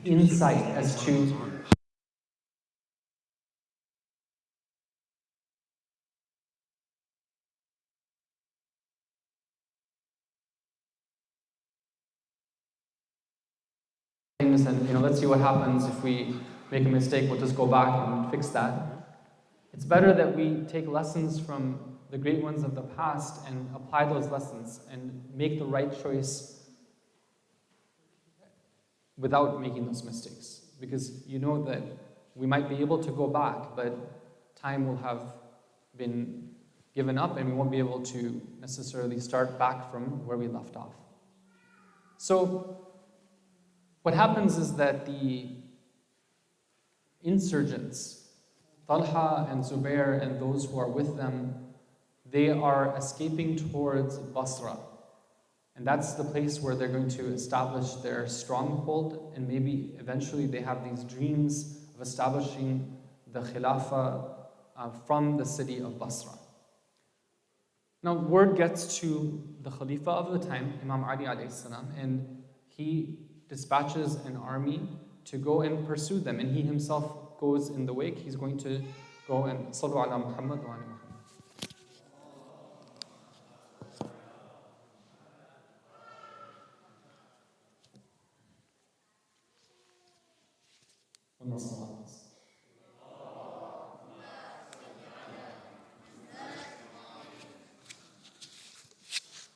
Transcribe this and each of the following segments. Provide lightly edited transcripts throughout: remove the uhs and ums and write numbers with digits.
insight as to things, and let's see what happens if we make a mistake. We'll just go back and fix that. It's better that we take lessons from the great ones of the past and apply those lessons and make the right choice without making those mistakes. Because you know that we might be able to go back, but time will have been given up and we won't be able to necessarily start back from where we left off. So what happens is that the insurgents, Talha and Zubair and those who are with them, they are escaping towards Basra. And that's the place where they're going to establish their stronghold, and maybe eventually they have these dreams of establishing the Khilafah from the city of Basra. Now word gets to the Khalifa of the time, Imam Ali alayhi salam, and he dispatches an army to go and pursue them, and he himself goes in the wake. He's going to go and Sallu ala Muhammad wa ala Muhammad.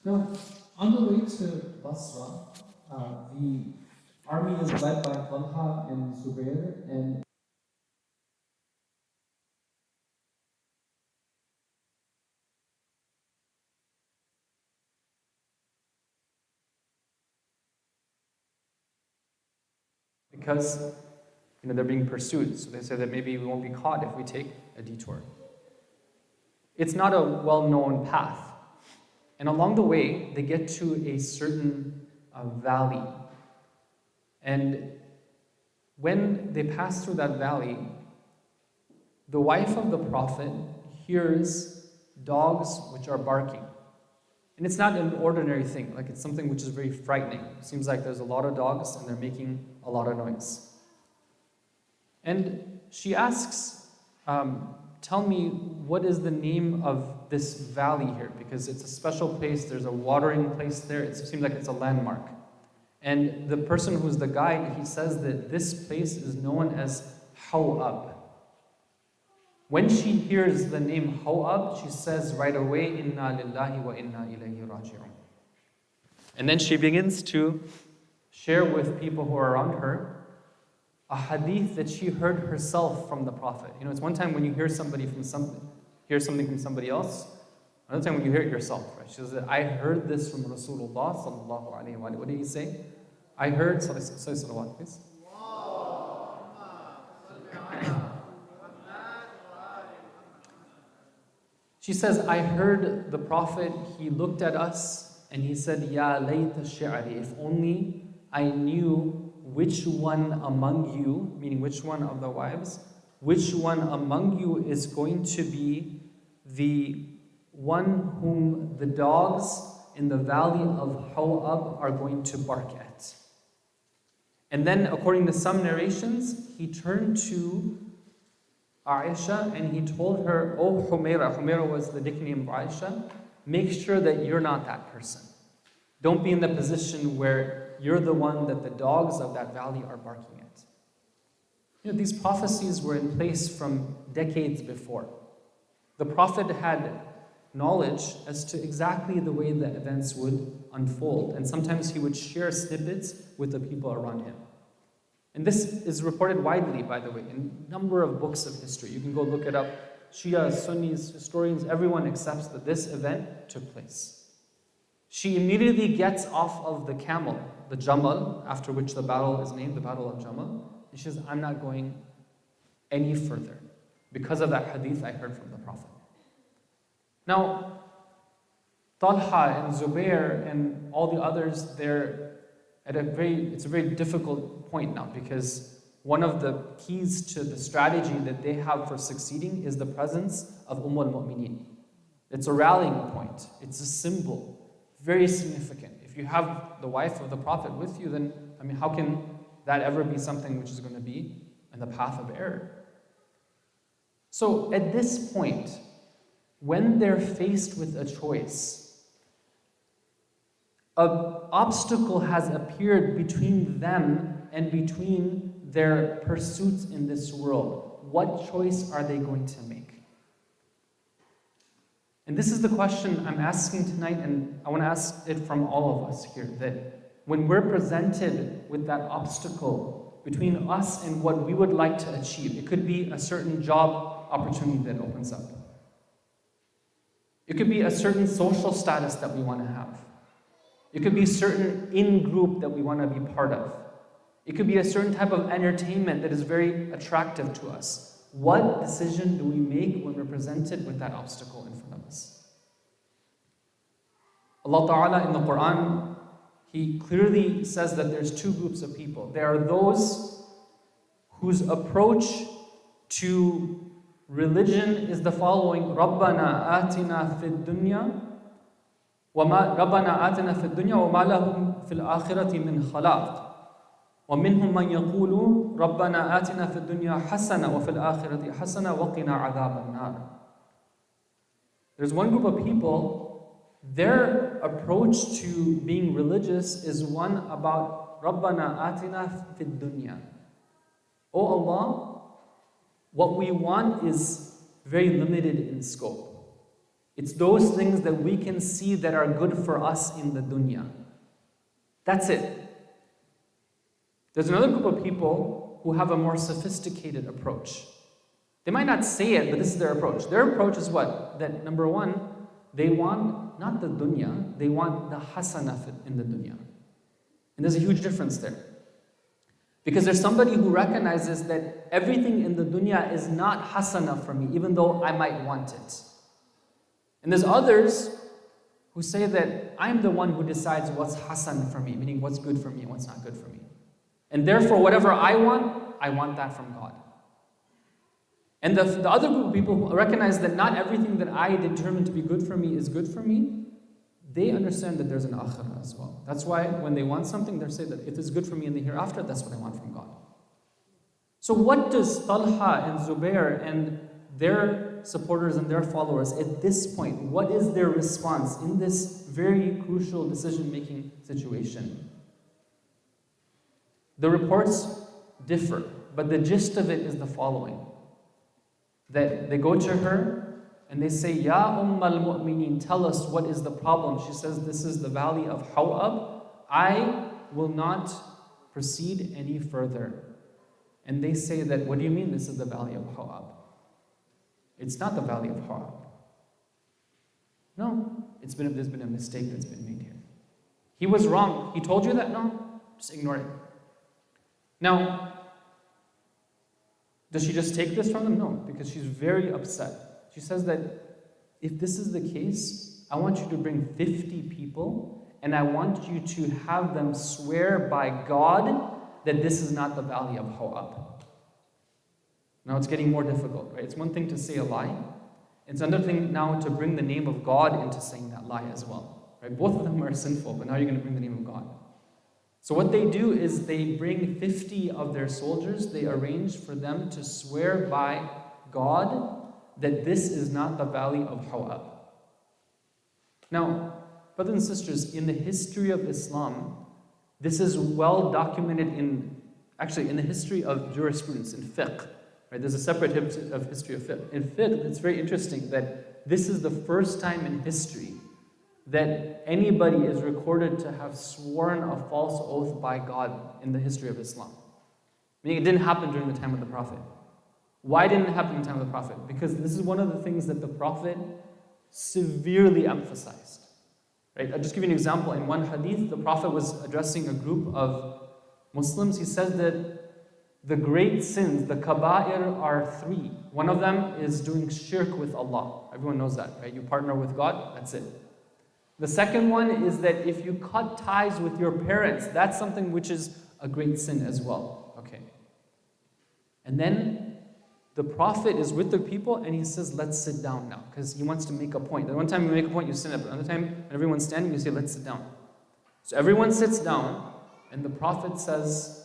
Now, on the way to Basra, the army is led by Talha and Zubair, and because they're being pursued, so they say that maybe we won't be caught if we take a detour. It's not a well-known path, and along the way they get to a certain valley, and when they pass through that valley, the wife of the Prophet hears dogs which are barking. And it's not an ordinary thing, like it's something which is very frightening. It seems like there's a lot of dogs and they're making a lot of noise. And she asks, tell me, what is the name of this valley here? Because it's a special place, there's a watering place there, it seems like it's a landmark. And the person who's the guide, he says that this place is known as Hawab. When she hears the name Hawab, she says right away, Inna lillahi wa inna ilayhi raji'un. And then she begins to share with people who are around her a hadith that she heard herself from the Prophet. It's one time when you hear something from somebody else, another time when you hear it yourself. Right? She says, I heard this from Rasulullah sallallahu alayhi wa sallam. What did he say? I heard, salawat, please. She says, I heard the Prophet, he looked at us and he said, Ya layta shi'ri, if only I knew which one among you, meaning which one of the wives, which one among you is going to be the one whom the dogs in the valley of Hawab are going to bark at. And then, according to some narrations, he turned to Aisha and he told her, Oh Humaira, Humaira was the nickname of Aisha, make sure that you're not that person. Don't be in the position where you're the one that the dogs of that valley are barking at. These prophecies were in place from decades before. The Prophet had knowledge as to exactly the way the events would unfold, and sometimes he would share snippets with the people around him. And this is reported widely, by the way, in a number of books of history. You can go look it up. Shia, Sunnis, historians, everyone accepts that this event took place. She immediately gets off of the camel, the Jamal, after which the battle is named, the Battle of Jamal, and she says, I'm not going any further because of that hadith I heard from the Prophet. Now, Talha and Zubair and all the others, it's a very difficult point now, because one of the keys to the strategy that they have for succeeding is the presence of al-Mu'mineen. It's a rallying point. It's a symbol. Very significant. If you have the wife of the Prophet with you, then, how can that ever be something which is going to be in the path of error? So at this point, when they're faced with a choice, an obstacle has appeared between them and between their pursuits in this world. What choice are they going to make? And this is the question I'm asking tonight, and I want to ask it from all of us here, that when we're presented with that obstacle between us and what we would like to achieve, it could be a certain job opportunity that opens up. It could be a certain social status that we want to have. It could be a certain in-group that we want to be part of. It could be a certain type of entertainment that is very attractive to us. What decision do we make when we're presented with that obstacle in front of us? Allah Ta'ala in the Quran, He clearly says that there's two groups of people. There are those whose approach to religion is the following: رَبَّنَا آتِنَا فِي الدُّنْيَا وَمَا لَهُمْ فِي الْآخِرَةِ مِنْ خَلَاقٍ وَمِنْهُمْ مَنْ يَقُولُ رَبَّنَا آتِنَا فِي الدُّنْيَا حَسَنَةً وَفِي الْآخِرَةِ حَسَنَةً وَقِنَا عَذَابَ النَّارِ. There's one group of people, their approach to being religious is one about رَبَّنَا آتِنَا فِي الدُّنْيا. Oh Allah, what we want is very limited in scope. It's those things that we can see that are good for us in the dunya. That's it. There's another group of people who have a more sophisticated approach. They might not say it, but this is their approach. Their approach is what? That number one, they want not the dunya, they want the hasana in the dunya. And there's a huge difference there. Because there's somebody who recognizes that everything in the dunya is not hasana for me, even though I might want it. And there's others who say that I'm the one who decides what's hasan for me, meaning what's good for me and what's not good for me. And therefore, whatever I want that from God. And the other group of people who recognize that not everything that I determine to be good for me is good for me, they understand that there's an akhirah as well. That's why when they want something, they say that if it's good for me in the hereafter, that's what I want from God. So what does Talha and Zubair and their supporters and their followers at this point, what is their response in this very crucial decision-making situation? The reports differ, but the gist of it is the following. That they go to her and they say, Ya al-Mu'mineen, tell us what is the problem. She says, this is the valley of Hawab. I will not proceed any further. And they say that, what do you mean this is the valley of Hawab? It's not the valley of Hawab. No, there's been a mistake that's been made here. He was wrong. He told you that? No, just ignore it. Now, does she just take this from them? No, because she's very upset. She says that if this is the case, I want you to bring 50 people and I want you to have them swear by God that this is not the valley of Hawab. Now it's getting more difficult, right? It's one thing to say a lie. It's another thing now to bring the name of God into saying that lie as well, right? Both of them are sinful, but now you're going to bring the name of God. So what they do is they bring 50 of their soldiers, they arrange for them to swear by God that this is not the valley of Hawab. Now, brothers and sisters, in the history of Islam, this is well documented in the history of jurisprudence, in fiqh. Right? There's a separate history of fiqh. In fiqh, it's very interesting that this is the first time in history that anybody is recorded to have sworn a false oath by God in the history of Islam. Meaning it didn't happen during the time of the Prophet. Why didn't it happen in the time of the Prophet? Because this is one of the things that the Prophet severely emphasized. Right? I'll just give you an example. In one hadith, the Prophet was addressing a group of Muslims. He said that the great sins, the kaba'ir, are three. One of them is doing shirk with Allah. Everyone knows that, right? You partner with God, that's it. The second one is that if you cut ties with your parents, that's something which is a great sin as well. Okay. And then the Prophet is with the people and he says, let's sit down now, because he wants to make a point. The one time you make a point, you sit up. Another time, when everyone's standing, you say, let's sit down. So everyone sits down, and the Prophet says,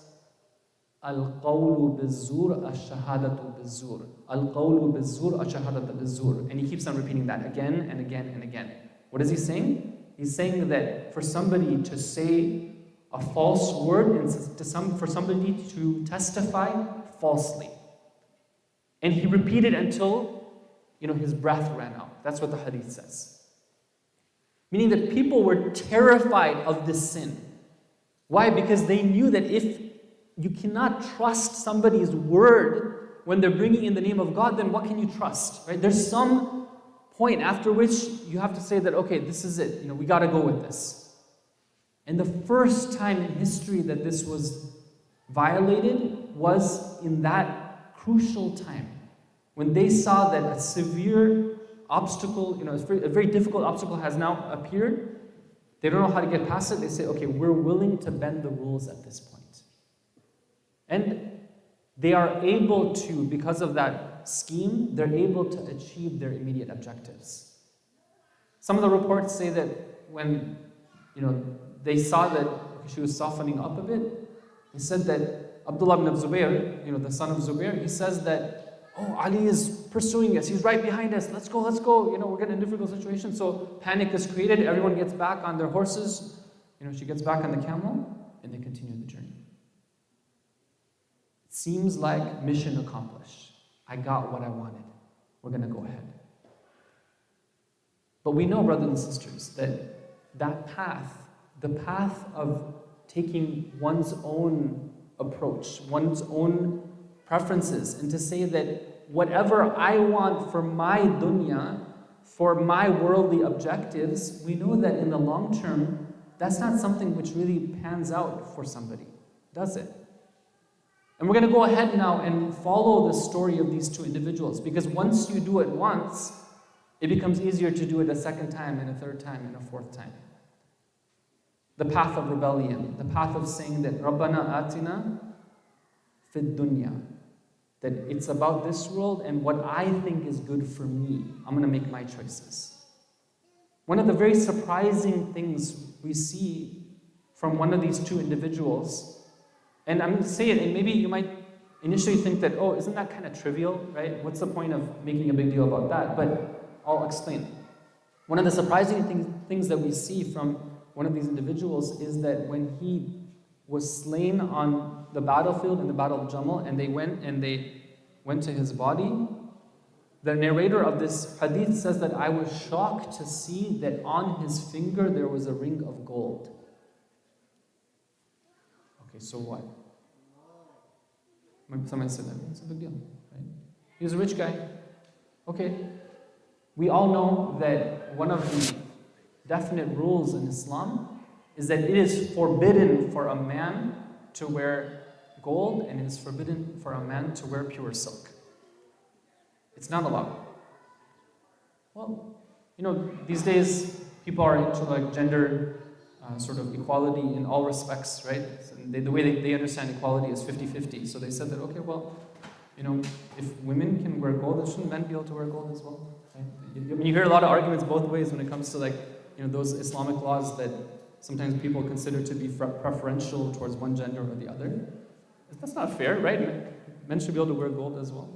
Al-qawlu bil-zur, ash-shahadatu bil-zur. Al-qawlu bil-zur, ash-shahadatu bil-zur. And he keeps on repeating that again and again and again. What is he saying? He's saying that for somebody to say a false word and for somebody to testify falsely. And he repeated until, his breath ran out. That's what the hadith says. Meaning that people were terrified of this sin. Why? Because they knew that if you cannot trust somebody's word when they're bringing in the name of God, then what can you trust? Right? There's some point after which you have to say that, okay, this is it. We got to go with this. And the first time in history that this was violated was in that crucial time when they saw that a severe obstacle, a very difficult obstacle has now appeared. They don't know how to get past it. They say, okay, we're willing to bend the rules at this point. And they are able to, because of that scheme, they're able to achieve their immediate objectives. Some of the reports say that when, they saw that she was softening up a bit, he said that Abdullah ibn Zubair, the son of Zubair, he says that, oh, Ali is pursuing us. He's right behind us. Let's go, let's go. We're getting in a difficult situation. So panic is created. Everyone gets back on their horses. She gets back on the camel, and they continue the journey. It seems like mission accomplished. I got what I wanted. We're going to go ahead. But we know, brothers and sisters, that path, the path of taking one's own approach, one's own preferences, and to say that whatever I want for my dunya, for my worldly objectives, we know that in the long term, that's not something which really pans out for somebody, does it? And we're going to go ahead now and follow the story of these two individuals, because once you do it once, it becomes easier to do it a second time and a third time and a fourth time. The path of rebellion, the path of saying that Rabbana atina fid dunya, that it's about this world and what I think is good for me. I'm going to make my choices. One of the very surprising things we see from one of these two individuals, and I'm going to say it, and maybe you might initially think that, oh, isn't that kind of trivial, right? What's the point of making a big deal about that? But I'll explain. One of the surprising things that we see from one of these individuals is that when he was slain on the battlefield in the Battle of Jamal, and they went to his body, the narrator of this hadith says that I was shocked to see that on his finger there was a ring of gold. Okay, so what? Somebody said that. It's a big deal, right? He was a rich guy. Okay. We all know that one of the definite rules in Islam is that it is forbidden for a man to wear gold, and it is forbidden for a man to wear pure silk. It's not allowed. Well, these days people are into gender sort of equality in all respects, right? So the way they understand equality is 50-50. So they said that, okay, well, if women can wear gold, then shouldn't men be able to wear gold as well? Right? You hear a lot of arguments both ways when it comes to those Islamic laws that sometimes people consider to be preferential towards one gender or the other. That's not fair, right? Men should be able to wear gold as well.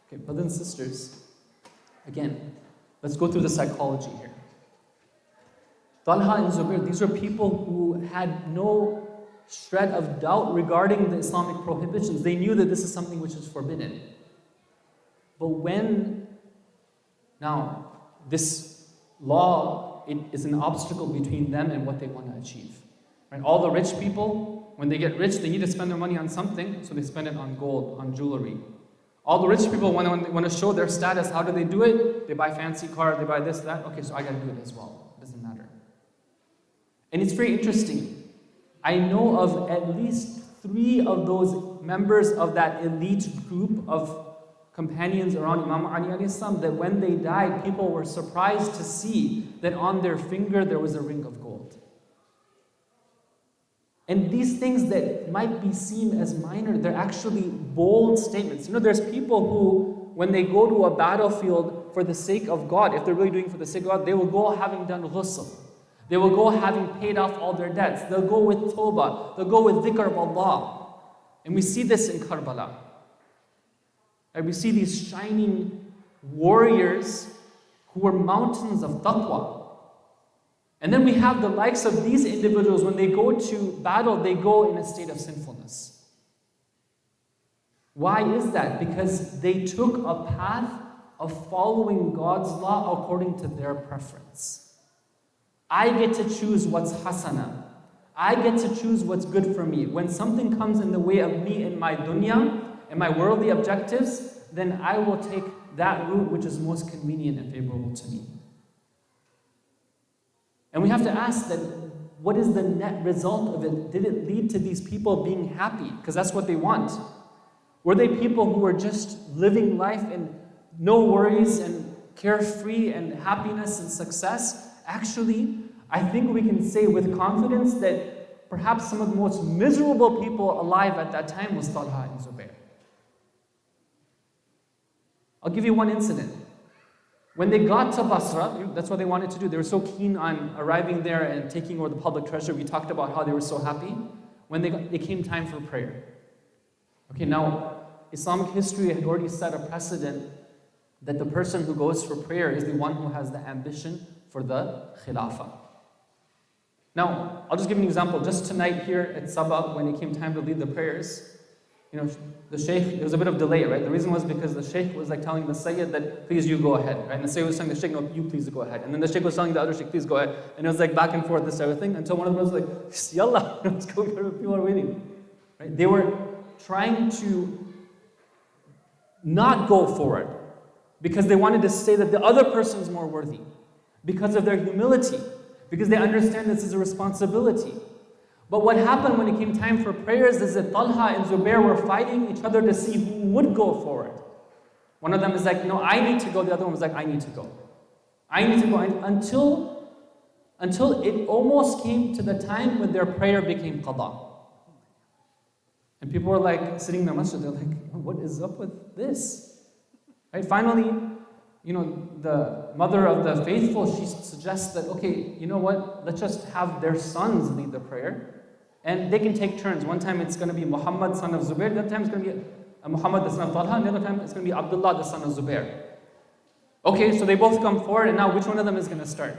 Okay, brothers and sisters, again, let's go through the psychology here. Talha and Zubair, these are people who had no shred of doubt regarding the Islamic prohibitions. They knew that this is something which is forbidden. But when now this law, it is an obstacle between them and what they want to achieve. Right? All the rich people, when they get rich, they need to spend their money on something, so they spend it on gold, on jewelry. All the rich people, when they want to show their status, how do they do it? They buy fancy cars, they buy this, that. Okay, so I got to do it as well. It doesn't matter. And it's very interesting. I know of at least 3 of those members of that elite group of companions around Imam Ali alayhi salam, that when they died, people were surprised to see that on their finger there was a ring of gold. And these things that might be seen as minor, they're actually bold statements. There's people who, when they go to a battlefield for the sake of God, if they're really doing it for the sake of God, they will go having done ghusl. They will go having paid off all their debts. They'll go with tawbah. They'll go with dhikr of Allah. And we see this in Karbala. And we see these shining warriors who were mountains of taqwa. And then we have the likes of these individuals, when they go to battle, they go in a state of sinfulness. Why is that? Because they took a path of following God's law according to their preference. I get to choose what's hasana. I get to choose what's good for me. When something comes in the way of me in my dunya and my worldly objectives, then I will take that route which is most convenient and favorable to me. And we have to ask that, what is the net result of it? Did it lead to these people being happy? Because that's what they want. Were they people who were just living life in no worries and carefree and happiness and success? Actually, I think we can say with confidence that perhaps some of the most miserable people alive at that time was Talha and Zubair. I'll give you one incident. When they got to Basra, that's what they wanted to do. They were so keen on arriving there and taking over the public treasure. We talked about how they were so happy. When it came time for prayer. Okay, now, Islamic history had already set a precedent that the person who goes for prayer is the one who has the ambition for the khilafah. Now, I'll just give you an example. Just tonight here at SABA, when it came time to lead the prayers, the Shaykh, there was a bit of delay, right? The reason was because the Shaykh was like telling the Sayyid that, please you go ahead, right? And the Sayyid was telling the Shaykh, no, you please go ahead. And then the Shaykh was telling the other Shaykh, please go ahead. And it was like back and forth, this type of thing, until one of them was like, yallah, let's go, people are waiting. Right? They were trying to not go for it because they wanted to say that the other person is more worthy, because of their humility, because they understand this is a responsibility. But what happened when it came time for prayers is that Talha and Zubair were fighting each other to see who would go for it. One of them is like, no, I need to go. The other one was like, I need to go. I need to go. Until it almost came to the time when their prayer became qada. And people were like sitting in the masjid, they're like, what is up with this? Right? Finally, the mother of the faithful, she suggests that, okay, you know what? Let's just have their sons lead the prayer. And they can take turns. One time it's going to be Muhammad, son of Zubair. The other time it's going to be Muhammad, the son of Talha. And the other time it's going to be Abdullah, the son of Zubair. Okay, so they both come forward, and now which one of them is going to start?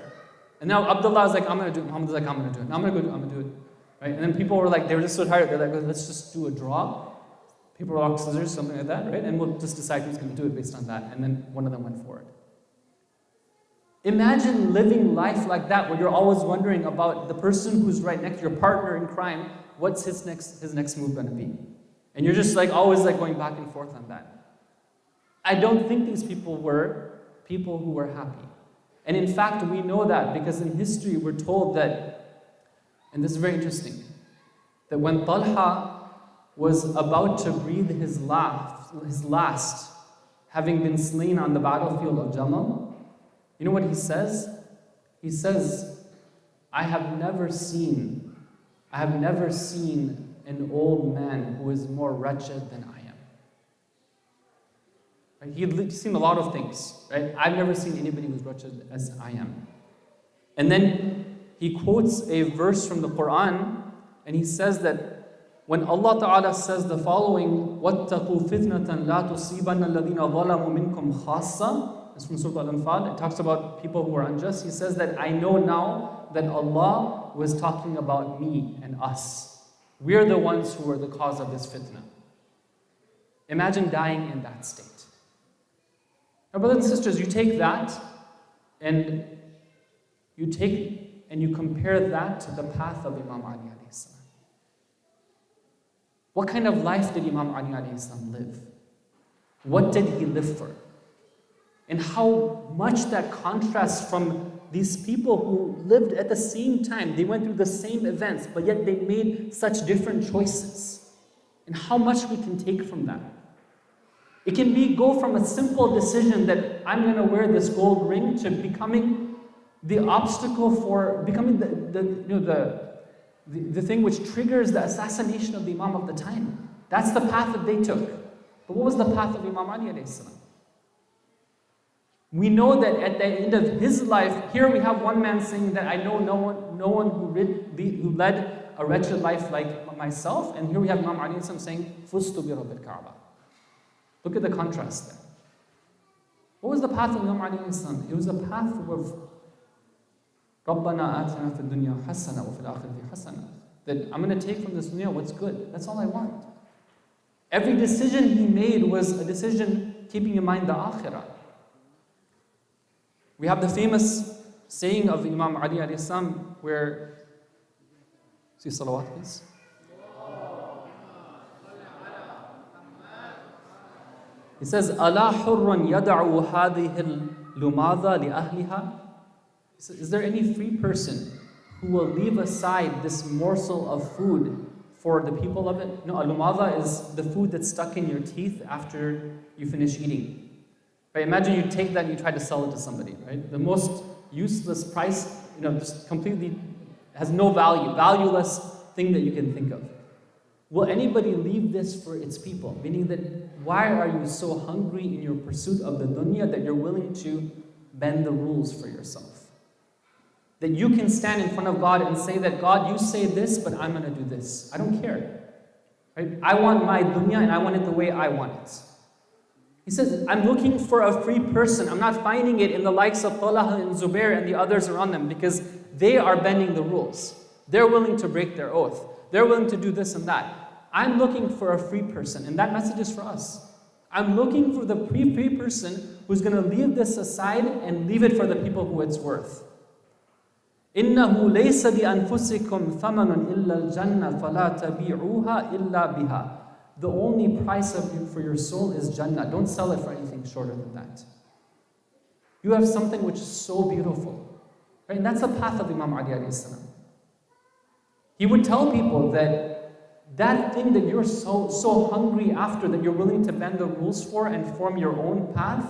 And now Abdullah is like, I'm going to do it. Muhammad is like, I'm going to do it. Now I'm going to do it. Right? And then people were like, they were just so tired. They're like, let's just do a draw. Paper, rock, scissors, something like that, right? And we'll just decide who's going to do it based on that. And then one of them went forward. Imagine living life like that, where you're always wondering about the person who's right next to your partner in crime. What's his next move going to be? And you're just like always like going back and forth on that. I don't think these people were people who were happy. And in fact, we know that because in history we're told that, and this is very interesting, that when Talha was about to breathe his last, having been slain on the battlefield of Jamal, you know what he says? He says, I have never seen an old man who is more wretched than I am. Right? He'd seen a lot of things, right? I've never seen anybody who's wretched as I am. And then he quotes a verse from the Quran, and he says that when Allah Ta'ala says the following, وَاتَّقُوا فِتْنَةً لَا تُصِيبَنَّ الَّذِينَ ظَلَمُوا مِنْكُمْ خَاصَّةً. It's from Surah Al-Anfal. It talks about people who are unjust. He says that I know now that Allah was talking about me and us. We're the ones who are the cause of this fitna. Imagine dying in that state. Now, brothers and sisters, you take that and you compare that to the path of Imam Ali alayhi salam. What kind of life did Imam Ali alayhi salam live? What did he live for? And how much that contrasts from these people who lived at the same time. They went through the same events, but yet they made such different choices. And how much we can take from that. It can go from a simple decision that I'm going to wear this gold ring to becoming the obstacle for becoming the thing which triggers the assassination of the Imam of the time. That's the path that they took. But what was the path of Imam Ali alayhi salam? We know that at the end of his life, here we have one man saying that I know no one who led a wretched life like myself. And here we have Imam Ali saying, فُزْتُ بِرَبِّ الْكَعْبَةِ. Look at the contrast there. What was the path of Imam Ali? It was a path of رَبَّنَا آتِنَا فِي الدُّنْيَا حَسَنَةً وَفِي الْآخِرَةِ حَسَنَةً. That I'm going to take from this dunya what's good. That's all I want. Every decision he made was a decision keeping in mind the akhirah. We have the famous saying of Imam Ali alayhi salam where, see salawat please. He says, أَلَا حُرٌّ يَدَعُ هَذِهِ الْلُمَاذَ لِأَهْلِهَا. He says, is there any free person who will leave aside this morsel of food for the people of it? No, al-lumadha is the food that's stuck in your teeth after you finish eating. Right? Imagine you take that and you try to sell it to somebody, right? The most useless price, just completely has no value, valueless thing that you can think of. Will anybody leave this for its people? Meaning that why are you so hungry in your pursuit of the dunya that you're willing to bend the rules for yourself? That you can stand in front of God and say that, God, you say this, but I'm going to do this. I don't care. Right? I want my dunya and I want it the way I want it. He says, I'm looking for a free person. I'm not finding it in the likes of Talha and Zubair and the others around them because they are bending the rules. They're willing to break their oath. They're willing to do this and that. I'm looking for a free person, and that message is for us. I'm looking for the free person who's going to leave this aside and leave it for the people who it's worth. إِنَّهُ لَيْسَ لِأَنفُسِكُمْ ثَمَنٌ إِلَّا الْجَنَّةِ فَلَا تَبِيعُوهَا إِلَّا بِهَا. The only price for your soul is Jannah. Don't sell it for anything shorter than that. You have something which is so beautiful. Right? And that's the path of Imam Ali alayhi salam. He would tell people that thing that you're so hungry after, that you're willing to bend the rules for and form your own path,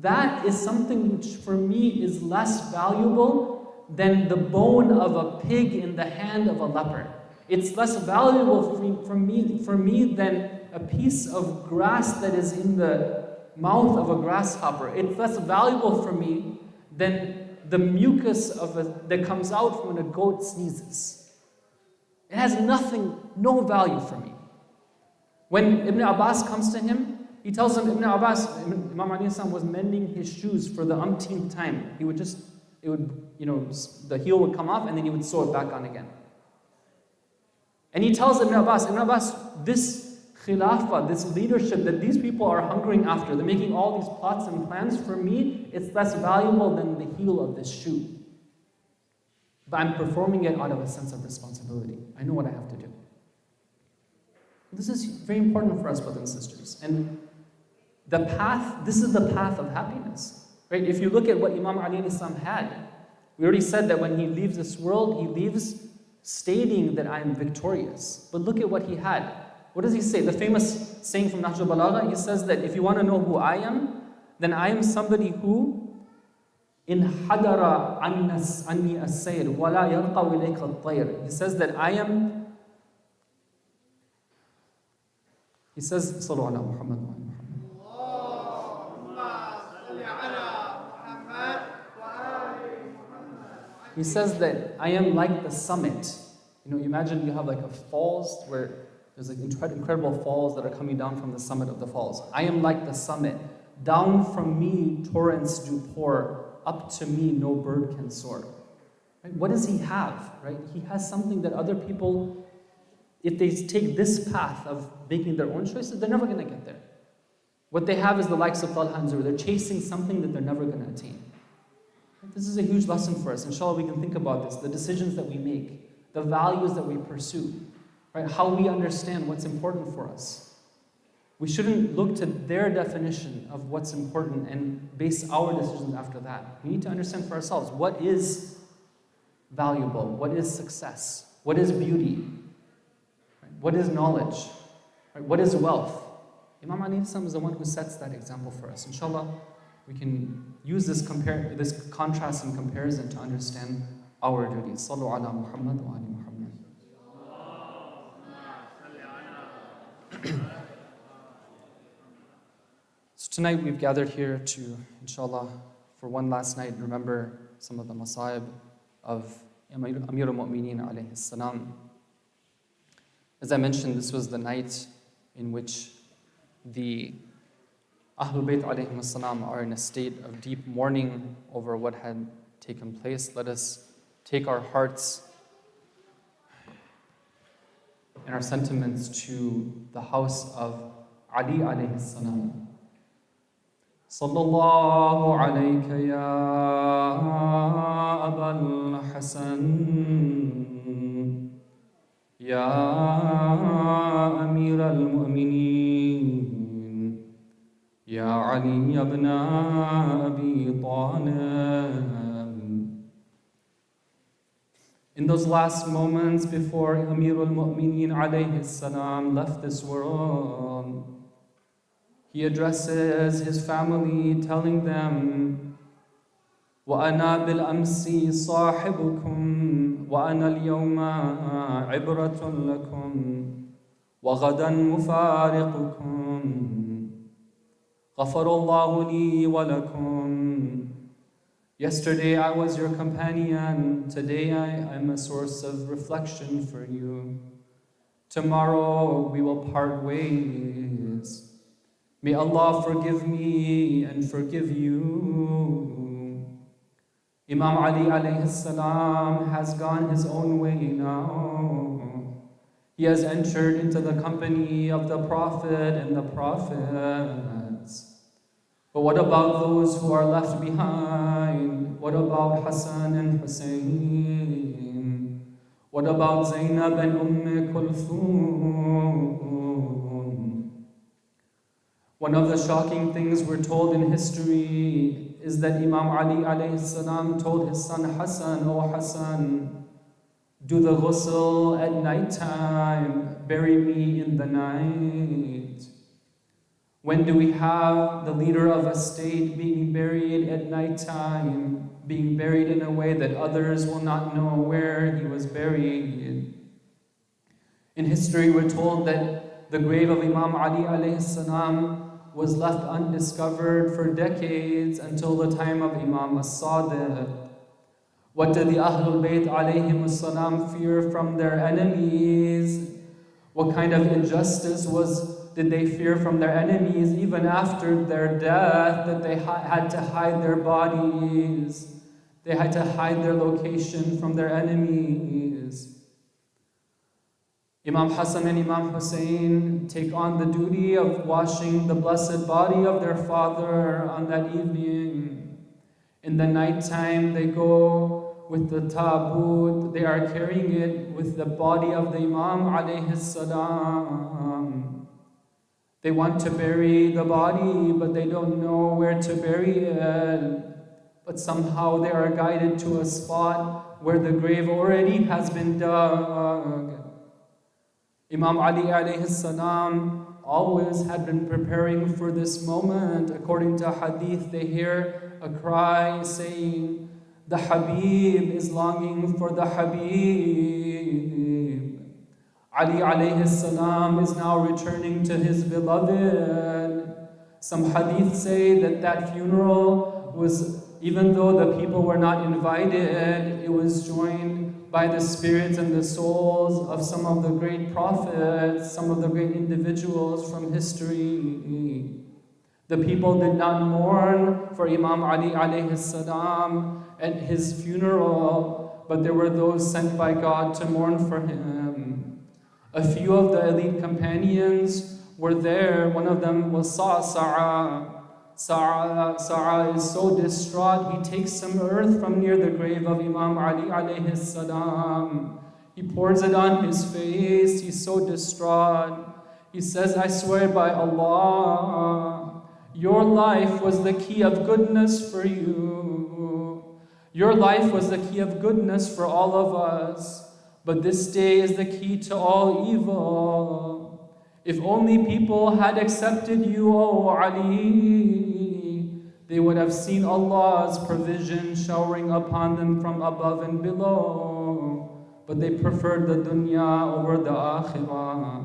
that is something which for me is less valuable than the bone of a pig in the hand of a leper. It's less valuable for me than a piece of grass that is in the mouth of a grasshopper. It's less valuable for me than the mucus that comes out when a goat sneezes. It has no value for me. When Ibn Abbas comes to him, he tells him, Imam Ali was mending his shoes for the umpteenth time. The heel would come off and then he would sew it back on again. And he tells Ibn Abbas, this khilafah, this leadership that these people are hungering after, they're making all these plots and plans, for me, it's less valuable than the heel of this shoe. But I'm performing it out of a sense of responsibility. I know what I have to do. This is very important for us, brothers and sisters. And this is the path of happiness. Right? If you look at what Imam Ali had, we already said that when he leaves this world, he leaves stating that I am victorious. But look at what he had. What does he say? The famous saying from Nahj al-Balagha, he says that if you want to know who I am, then I am somebody who in hadara anni as-sayr wala yarqa ilayka at-tayr. He says that I am. He says, Sallu ala Muhammad wa ala Muhammad. He says that I am like the summit. Imagine you have like a falls where there's like incredible falls that are coming down from the summit of the falls. I am like the summit. Down from me torrents do pour. Up to me no bird can soar. Right? What does he have? Right? He has something that other people, if they take this path of making their own choices, they're never going to get there. What they have is the likes of Talha and Zubair. They're chasing something that they're never going to attain. Right? This is a huge lesson for us. Inshallah, we can think about this. The decisions that we make, the values that we pursue, right? How we understand what's important for us. We shouldn't look to their definition of what's important and base our decisions after that. We need to understand for ourselves what is valuable, what is success, what is beauty, right? What is knowledge, right? What is wealth. Imam Ali is the one who sets that example for us. Inshallah, we can use this contrast and comparison to understand our duties. Sallu ala Muhammad wa ali Muhammad. So tonight we've gathered here to, inshallah, for one last night, remember some of the masa'ib of Amir al-Mu'mineen alayhi salam. As I mentioned, this was the night in which the Ahlul Bayt alayhim salam are in a state of deep mourning over what had taken place. Let us take our hearts and our sentiments to the house of Ali alayhi salam. Sallallahu alayka ya Abul Hasan, ya Amir al-Mu'mineen, ya Ali ibn Abi Talib. In those last moments before Amir al-Mu'mineen alayhi salam left this world, he addresses his family telling them, وَأَنَا بِالْأَمْسِ صَاحِبُكُمْ وَأَنَا الْيَوْمَ عِبْرَةٌ لَكُمْ وَغَدًا مُفَارِقُكُمْ غَفَرَ اللَّهُ لِي وَلَكُمْ. Yesterday I was your companion, today I am a source of reflection for you. Tomorrow we will part ways. May Allah forgive me and forgive you. Imam Ali alayhi salam has gone his own way now. He has entered into the company of the Prophet and the Prophets. But what about those who are left behind? What about Hassan and Hussein? What about Zainab and Kulthum? One of the shocking things we're told in history is that Imam Ali alayhi salam told his son Hassan, "O Hassan, do the ghusl at night time, bury me in the night." When do we have the leader of a state being buried at night time, being buried in a way that others will not know where he was buried? In history, we're told that the grave of Imam Ali alayhi salam was left undiscovered for decades until the time of Imam as-Sadiq. What did the Ahlul Bayt alayhim salam fear from their enemies? What kind of injustice did they fear from their enemies even after their death, that they had to hide their bodies? They had to hide their location from their enemies. Imam Hassan and Imam Hussein take on the duty of washing the blessed body of their father on that evening. In the nighttime, they go with the tabut, they are carrying it with the body of the Imam alayhi salam. They want to bury the body, but they don't know where to bury it. But somehow they are guided to a spot where the grave already has been dug. Imam Ali alayhi salam always had been preparing for this moment. According to hadith, they hear a cry saying, "The Habib is longing for the Habib." Ali alayhi salam is now returning to his beloved. Some hadith say that funeral was, even though the people were not invited, it was joined by the spirits and the souls of some of the great prophets, some of the great individuals from history. The people did not mourn for Imam Ali alayhi salam at his funeral, but there were those sent by God to mourn for him. A few of the elite companions were there. One of them was Sa'a. Sa'a is so distraught, he takes some earth from near the grave of Imam Ali alayhi salam. He pours it on his face. He's so distraught. He says, "I swear by Allah, your life was the key of goodness for you. Your life was the key of goodness for all of us. But this day is the key to all evil. If only people had accepted you, O Ali, they would have seen Allah's provision showering upon them from above and below. But they preferred the dunya over the akhirah."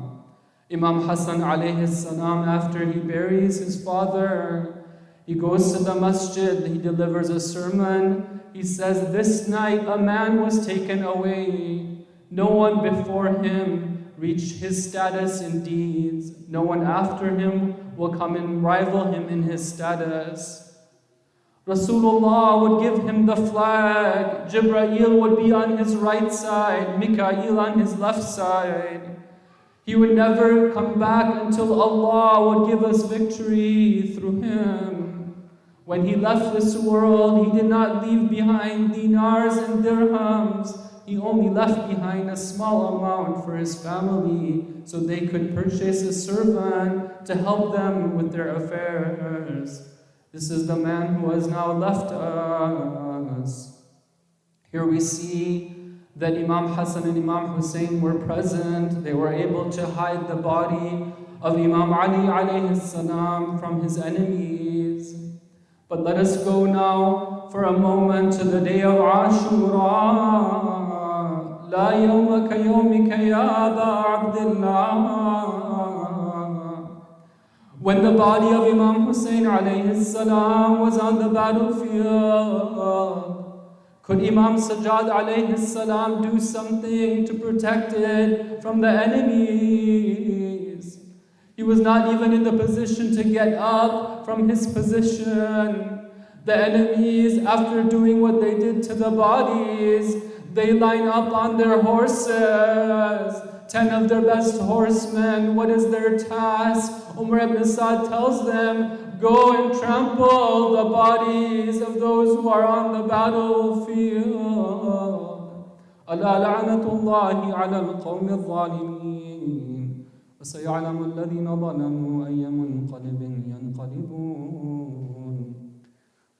Imam Hassan alayhi salam, after he buries his father, he He goes to the masjid, he delivers a sermon. He says, this night a man was taken away. No one before him reached his status in deeds. No one after him will come and rival him in his status. Rasulullah would give him the flag. Jibreel would be on his right side, Mikael on his left side. He would never come back until Allah would give us victory through him. When he left this world, he did not leave behind dinars and dirhams. He only left behind a small amount for his family so they could purchase a servant to help them with their affairs. This is the man who has now left us. Here we see that Imam Hassan and Imam Hussein were present. They were able to hide the body of Imam Ali alayhi salam from his enemies. But let us go now for a moment to the day of Ashura. La yawma ka yawmika ya Aba Abdillah. When the body of Imam Hussein alayhi salam was on the battlefield, could Imam Sajjad alayhi salam do something to protect it from the enemies? He was not even in the position to get up from his position. The enemies, after doing what they did to the bodies, they line up on their horses. 10 of their best horsemen. What is their task? Umar ibn Sa'd tells them, go and trample the bodies of those who are on the battlefield. ألا لعنة الله على القوم الظالمين وسيعلم الذين ظلموا أي منقلب ينقلبون.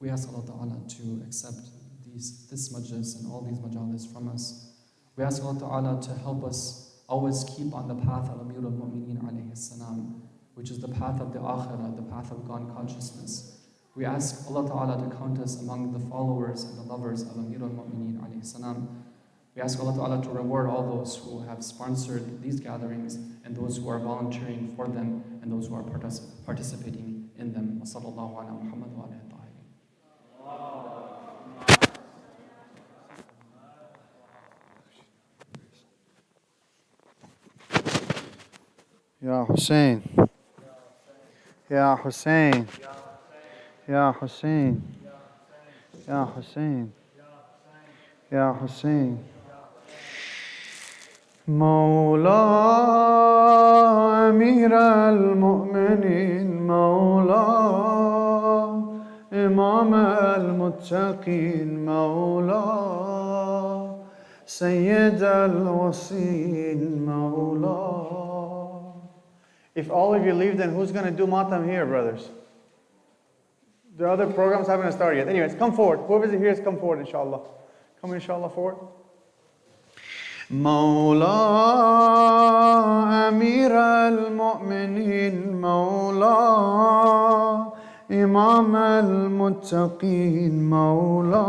We ask Allah Ta'ala to accept this majlis and all these majalis from us. We ask Allah Ta'ala to help us always keep on the path of Amir al-Mu'mineen alayhi salam, which is the path of the akhirah, the path of God consciousness. We ask Allah Ta'ala to count us among the followers and the lovers of Amir al-Mu'mineen alayhi salam. We ask Allah Ta'ala to reward all those who have sponsored these gatherings and those who are volunteering for them and those who are participating in them. Wa sallallahu ala Muhammad wa alihi tahirin. Ya Hussein, Ya Hussein, Ya Hussein, Ya Hussein, Ya Hussein. Mawla Amir al-Mu'minin, Mawla Imam al-Muttaqin, Mawla Sayyid al-Wasin, Mawla. If all of you leave, then who's going to do matam here, brothers? The other programs haven't started yet. Anyways, come forward. Whoever's here is come forward, inshallah. Come inshallah forward. Mawla Amir al-Mu'minin, Mawla Imam al-Muttaqin, Mawla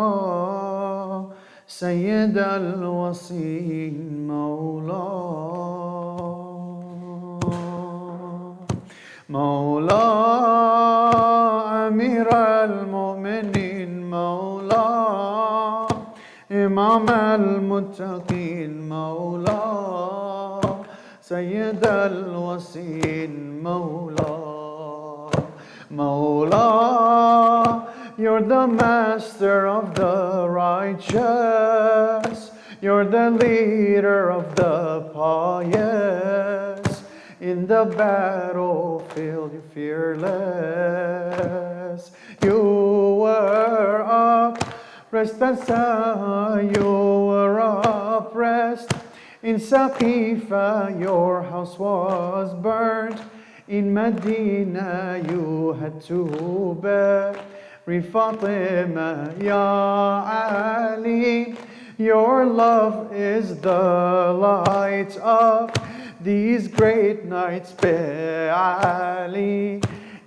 Sayyid al-Wasin, Mawla Mawla Amir al-Mu'minin, Mawla Imam al-Muttaqin, Mawla Sayyid al-Wasin, Mawla Mawla, you're the master of the righteous, you're the leader of the pious. In the battlefield, you're fearless. You were oppressed and you were oppressed. In Saqifa, your house was burnt. In Medina, you had to bury Fatima, Ya Ali. Your love is the light of these great nights. Ali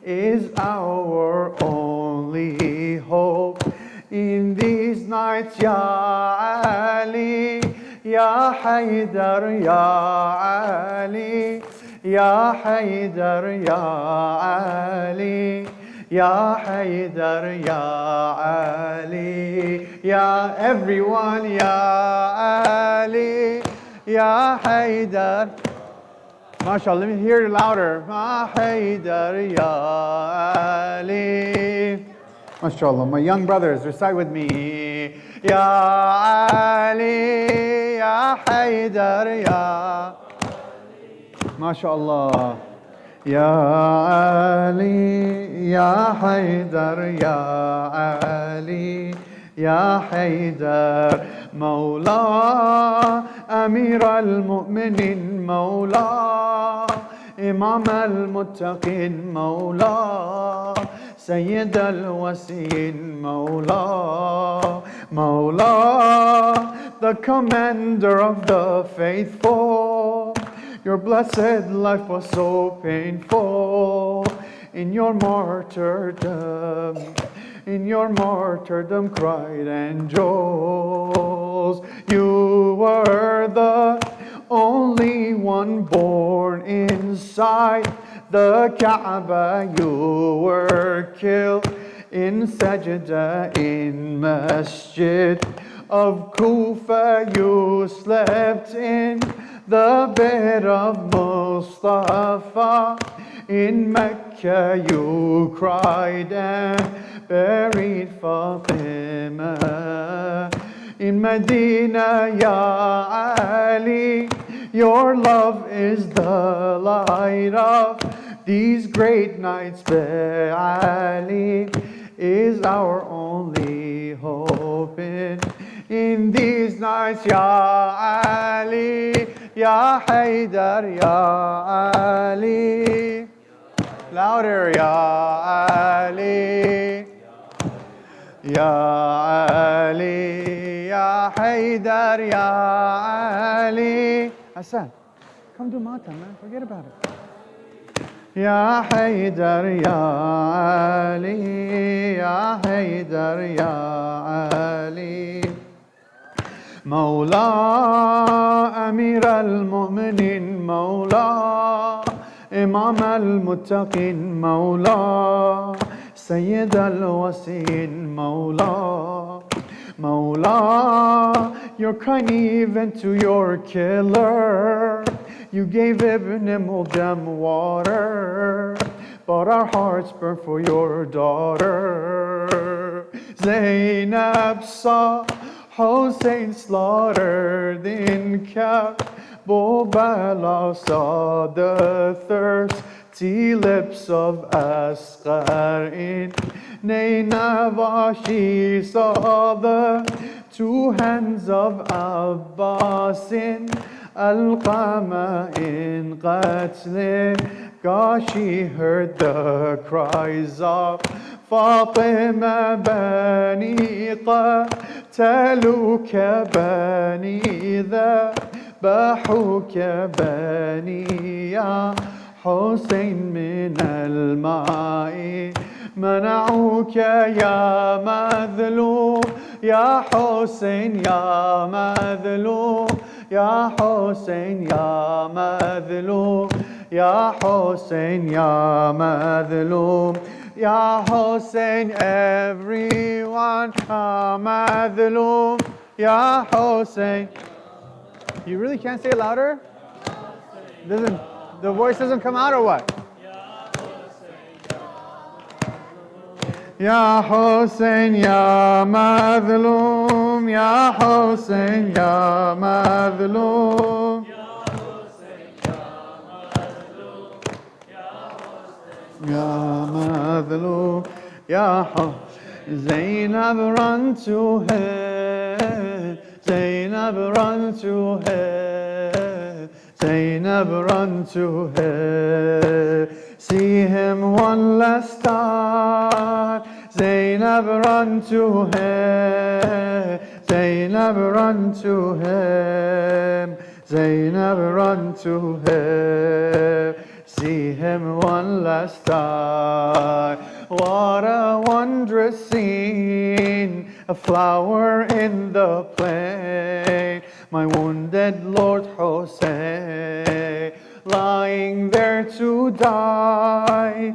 is our only hope in these nights. Ya Ali, Ya Haydar, Ya Ali, Ya Haydar, Ya Ali, Ya Haydar, Ya Ali, Ya everyone, Ya Ali, Ya Haydar. MashaAllah, let me hear it louder. Ya Haydar, Ya Ali. MashaAllah, my young brothers, recite with me. Ya Ali, Ya Haydar, Ya. MashaAllah. Ya Ali, Ya Haydar, Ya Ali, Ya Haydar, Mawla, Amir al-Mu'minin, Mawla, Imam al-Muttaqin, Mawla, Sayyid al-Wasiin, Mawla, Mawla, the commander of the faithful. Your blessed life was so painful in your martyrdom. In your martyrdom cried angels. You were the only one born inside the Kaaba. You were killed in sajda in masjid of Kufa. You slept in the bed of Mustafa. In Mecca you cried and buried Fatima. In Medina, Ya Ali, your love is the light of these great nights. Ali is our only hope in these nights. Ya Ali, Ya Haydar, Ya Ali. Louder, Ya Ali. Ya Ali, Ya Haydar, Ya Ali. Hassan, come do Mata, man. Forget about it. Ya Haydar, Ya Ali, Ya Haydar, Ya Ali. Mawla, Amir al-Mu'minin, Mawla, Imam al-Muttaqin, Mawla, Sayyid al-Wasiin, Mawla, Mawla, you're kind even to your killer. You gave Ibn Muljam water, but our hearts burn for your daughter. Zainab saw Hussein slaughtered in Karbala, saw the thirsty lips of Asghar in Nainawa. She saw the two hands of Abbas in Al-Qama in Qatl. God, she heard the cries of Fatima. Bani قتلوك بني ذبحوك بني يا حسين من الماء منعوك يا مظلوم يا حسين يا مظلوم يا حسين يا مظلوم يا حسين يا مظلوم Ya Hussein, everyone, Madhlum, Ya Hussein. You really can't say it louder? The voice doesn't come out or what? Ya Hussein, Ya Madhlum, Ya Hussein, Ya Madhlum. Ya Madhlum, Ya Zainab, run to him. Zainab, run to him. Zainab, run to him. See him one last time. Zainab, run to him. Zainab, run to him. Zainab, run to him. See him one last time. What a wondrous scene, a flower in the plain. My wounded Lord Hussein, lying there to die.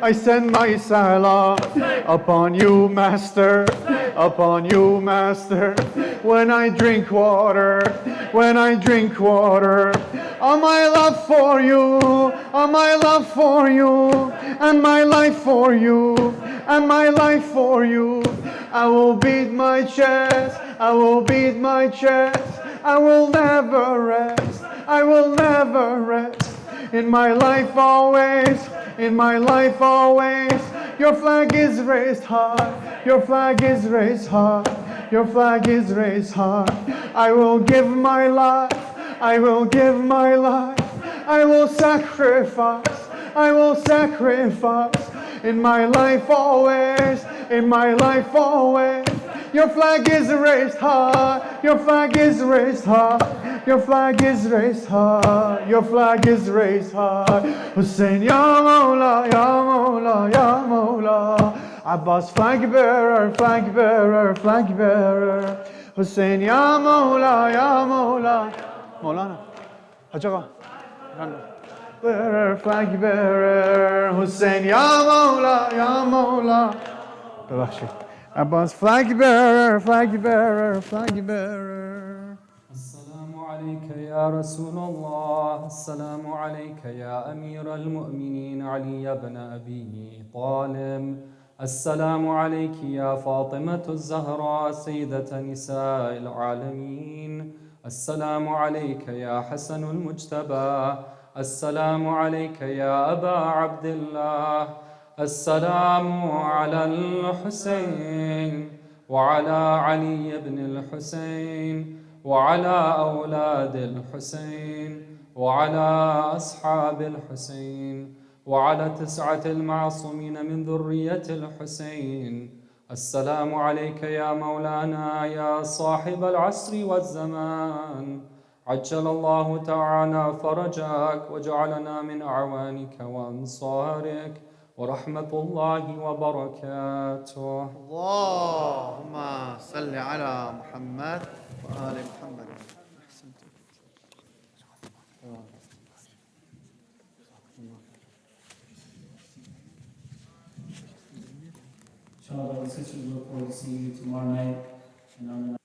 I send my salam upon you, Master, upon you, Master. When I drink water, when I drink water, on my love for you, on my love for you, and my life for you, and my life for you. I will beat my chest, I will beat my chest, I will never rest, I will never rest. In my life always, in my life always, your flag is raised high, your flag is raised high, your flag is raised high. I will give my life, I will give my life, I will sacrifice, I will sacrifice. In my life always, in my life always, your flag is raised high, your flag is raised high, your flag is raised high, your flag is raised high. Hussein ya Mawla, ya Mawla, ya Mawla. Abbas flag bearer, flag bearer, flag bearer. Hussein ya Mawla, ya Mawla. Maulana, Hajaga, bearer, flag bearer. Hussein ya Mawla, ya Mawla. ببخشید. Abbas flag bearer, flag bearer, flag bearer. السلام عليك يا رسول الله. السلام عليك يا أمير المؤمنين علي بن أبي طالب. السلام عليك يا فاطمة الزهراء سيدة نساء العالمين. السلام عليك يا حسن المجتبى. السلام عليك يا أبا عبد الله. السلام على الحسين وعلى علي بن الحسين وعلى أولاد الحسين وعلى أصحاب الحسين وعلى 9 المعصومين من ذرية الحسين. السلام عليك يا مولانا يا صاحب العصر والزمان. عجل الله تعالى فرجك وجعلنا من أعوانك وأنصارك ورحمة الله وبركاته. اللهم صل على محمد وآل محمد. Inshallah, sisters, look forward to seeing you tomorrow night. And on the